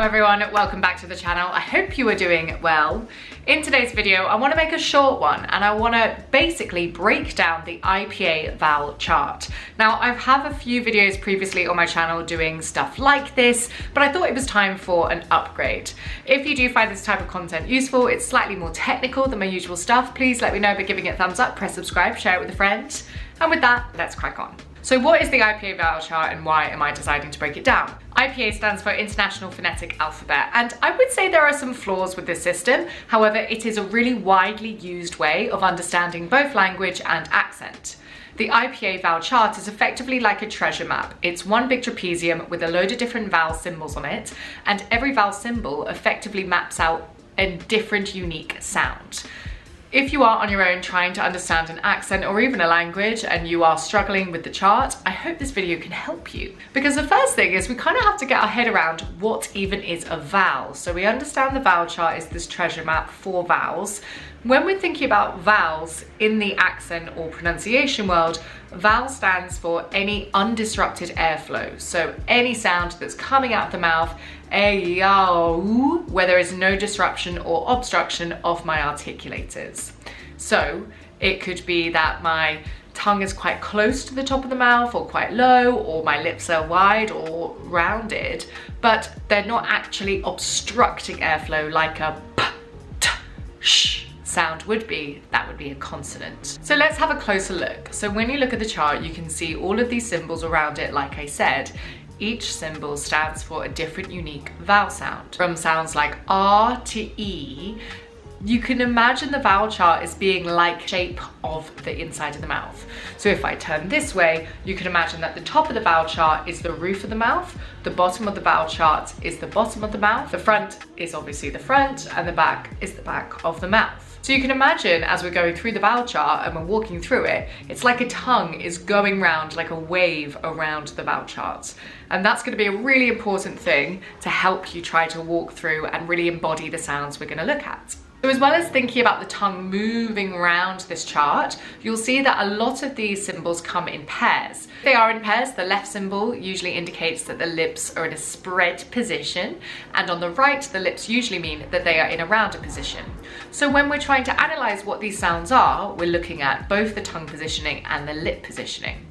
everyone, welcome back to the channel. I hope you are doing well. In today's video, I want to make a short one and I want to basically break down the IPA vowel chart. Now, I have a few videos previously on my channel doing stuff like this, but I thought it was time for an upgrade. If you do find this type of content useful, it's slightly more technical than my usual stuff, please let me know by giving it a thumbs up, press subscribe, share it with a friend. And with that, let's crack on. So what is the IPA vowel chart and why am I deciding to break it down? IPA stands for International Phonetic Alphabet, and I would say there are some flaws with this system. However, it is a really widely used way of understanding both language and accent. The IPA vowel chart is effectively like a treasure map. It's one big trapezium with a load of different vowel symbols on it, and every vowel symbol effectively maps out a different unique sound. If you are on your own trying to understand an accent or even a language and you are struggling with the chart, I hope this video can help you. Because the first thing is we kind of have to get our head around what even is a vowel. So we understand the vowel chart is this treasure map for vowels. When we're thinking about vowels in the accent or pronunciation world, vowel stands for any undisrupted airflow. So any sound that's coming out of the mouth, where there is no disruption or obstruction of my articulators. So it could be that my tongue is quite close to the top of the mouth or quite low, or my lips are wide or rounded, but they're not actually obstructing airflow like a p, t, sh sound would be. That would be a consonant. So let's have a closer look. So when you look at the chart, you can see all of these symbols around it. Like I said, each symbol stands for a different unique vowel sound. From sounds like R to E, you can imagine the vowel chart as being like shape of the inside of the mouth. So if I turn this way, you can imagine that the top of the vowel chart is the roof of the mouth, the bottom of the vowel chart is the bottom of the mouth, the front is obviously the front, and the back is the back of the mouth. So you can imagine as we're going through the vowel chart and we're walking through it, it's like a tongue is going round like a wave around the vowel chart. And that's going to be a really important thing to help you try to walk through and really embody the sounds we're going to look at. So as well as thinking about the tongue moving around this chart, you'll see that a lot of these symbols come in pairs. If they are in pairs, the left symbol usually indicates that the lips are in a spread position, and on the right, the lips usually mean that they are in a rounded position. So when we're trying to analyze what these sounds are, we're looking at both the tongue positioning and the lip positioning.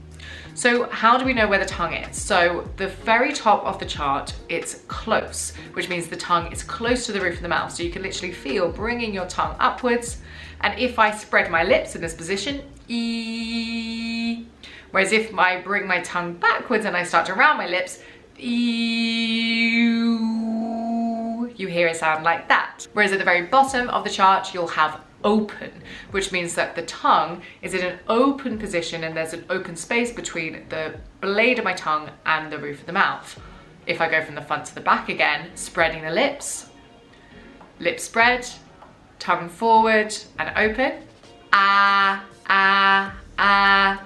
So how do we know where the tongue is? So the very top of the chart, it's close, which means the tongue is close to the roof of the mouth. So you can literally feel bringing your tongue upwards. And if I spread my lips in this position, E. Whereas if I bring my tongue backwards and I start to round my lips, E. You hear a sound like that. Whereas at the very bottom of the chart, you'll have open, which means that the tongue is in an open position and there's an open space between the blade of my tongue and the roof of the mouth. If I go from the front to the back again, spreading the lips, lips spread, tongue forward and open, ah, ah, ah.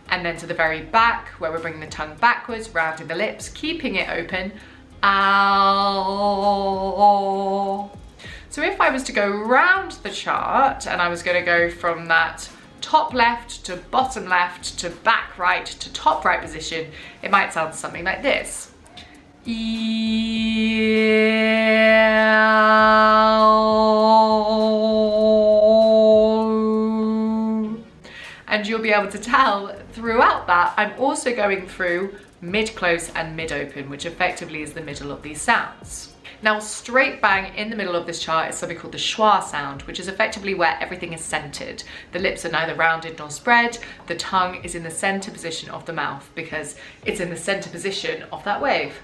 And then to the very back where we're bringing the tongue backwards, rounding the lips, keeping it open, ow. So if I was to go round the chart and I was going to go from that top left to bottom left to back right to top right position, it might sound something like this. And you'll be able to tell throughout that I'm also going through mid-close and mid-open, which effectively is the middle of these sounds. Now, straight bang in the middle of this chart is something called the schwa sound, which is effectively where everything is centered. The lips are neither rounded nor spread. The tongue is in the center position of the mouth because it's in the center position of that wave.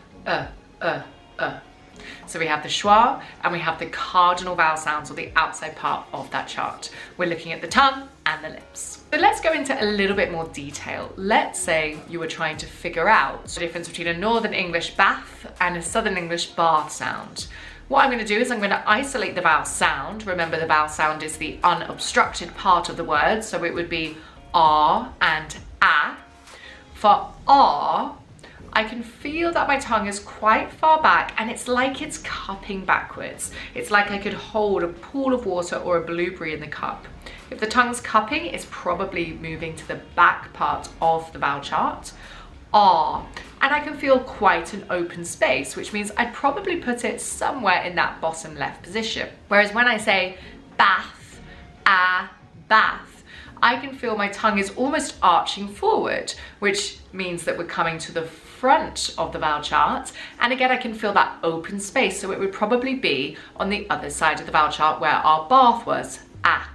So we have the schwa and we have the cardinal vowel sounds, or the outside part of that chart. We're looking at the tongue and the lips. So let's go into a little bit more detail. Let's say you were trying to figure out the difference between a Northern English bath and a Southern English bar sound. What I'm going to do is I'm going to isolate the vowel sound. Remember, the vowel sound is the unobstructed part of the word, so it would be R and A. For R, I can feel that my tongue is quite far back and it's like it's cupping backwards. It's like I could hold a pool of water or a blueberry in the cup. If the tongue's cupping, it's probably moving to the back part of the vowel chart. R and I can feel quite an open space, which means I'd probably put it somewhere in that bottom left position. Whereas when I say bath, bath, I can feel my tongue is almost arching forward, which means that we're coming to the front of the vowel chart. And again, I can feel that open space. So it would probably be on the other side of the vowel chart where our bath was, ah.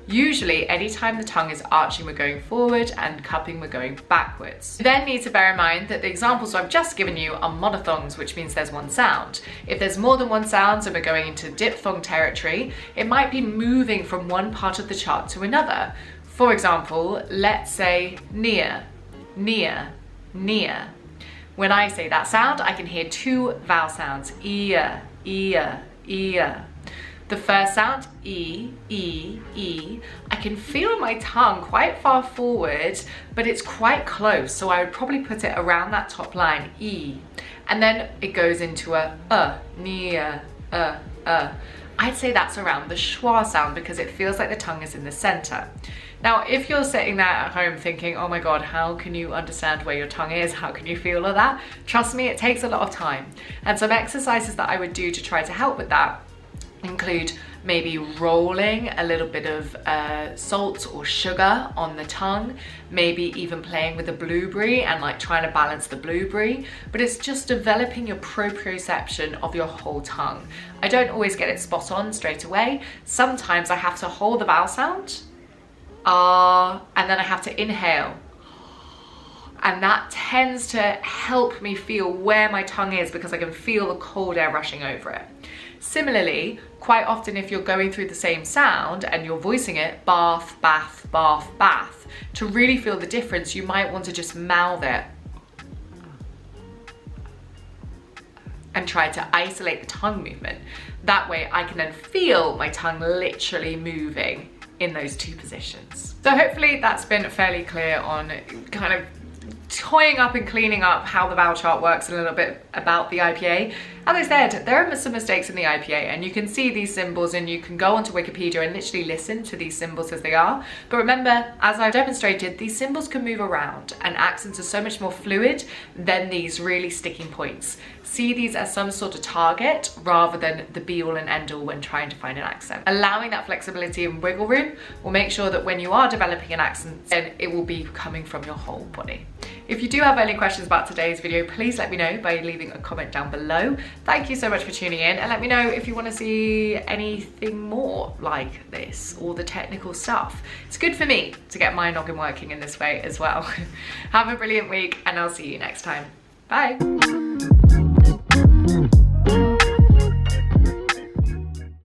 Usually, anytime the tongue is arching, we're going forward, and cupping, we're going backwards. You then need to bear in mind that the examples I've just given you are monophthongs, which means there's one sound. If there's more than one sound and we're going into diphthong territory, it might be moving from one part of the chart to another. For example, let's say near, near, near. When I say that sound, I can hear two vowel sounds, ear, ear, ear. The first sound, E, E, E, I can feel my tongue quite far forward, but it's quite close. So I would probably put it around that top line, E. And then it goes into a, near, I'd say that's around the schwa sound because it feels like the tongue is in the center. Now, if you're sitting there at home thinking, oh my God, how can you understand where your tongue is? How can you feel all that? Trust me, it takes a lot of time. And some exercises that I would do to try to help with that include maybe rolling a little bit of salt or sugar on the tongue, maybe even playing with a blueberry and like trying to balance the blueberry, but it's just developing your proprioception of your whole tongue. I don't always get it spot on straight away. Sometimes I have to hold the vowel sound, and then I have to inhale. And that tends to help me feel where my tongue is because I can feel the cold air rushing over it. Similarly, quite often if you're going through the same sound and you're voicing it, bath, bath, bath, bath, to really feel the difference, you might want to just mouth it and try to isolate the tongue movement. That way I can then feel my tongue literally moving in those two positions. So hopefully that's been fairly clear on kind of toying up and cleaning up how the vowel chart works, a little bit about the IPA. As I said, there are some mistakes in the IPA and you can see these symbols and you can go onto Wikipedia and literally listen to these symbols as they are. But remember, as I've demonstrated, these symbols can move around and accents are so much more fluid than these really sticking points. See these as some sort of target rather than the be all and end all when trying to find an accent. Allowing that flexibility and wiggle room will make sure that when you are developing an accent, then it will be coming from your whole body. If you do have any questions about today's video, please let me know by leaving a comment down below. Thank you so much for tuning in, and let me know if you want to see anything more like this, or the technical stuff. It's good for me to get my noggin working in this way as well. Have a brilliant week, and I'll see you next time. Bye.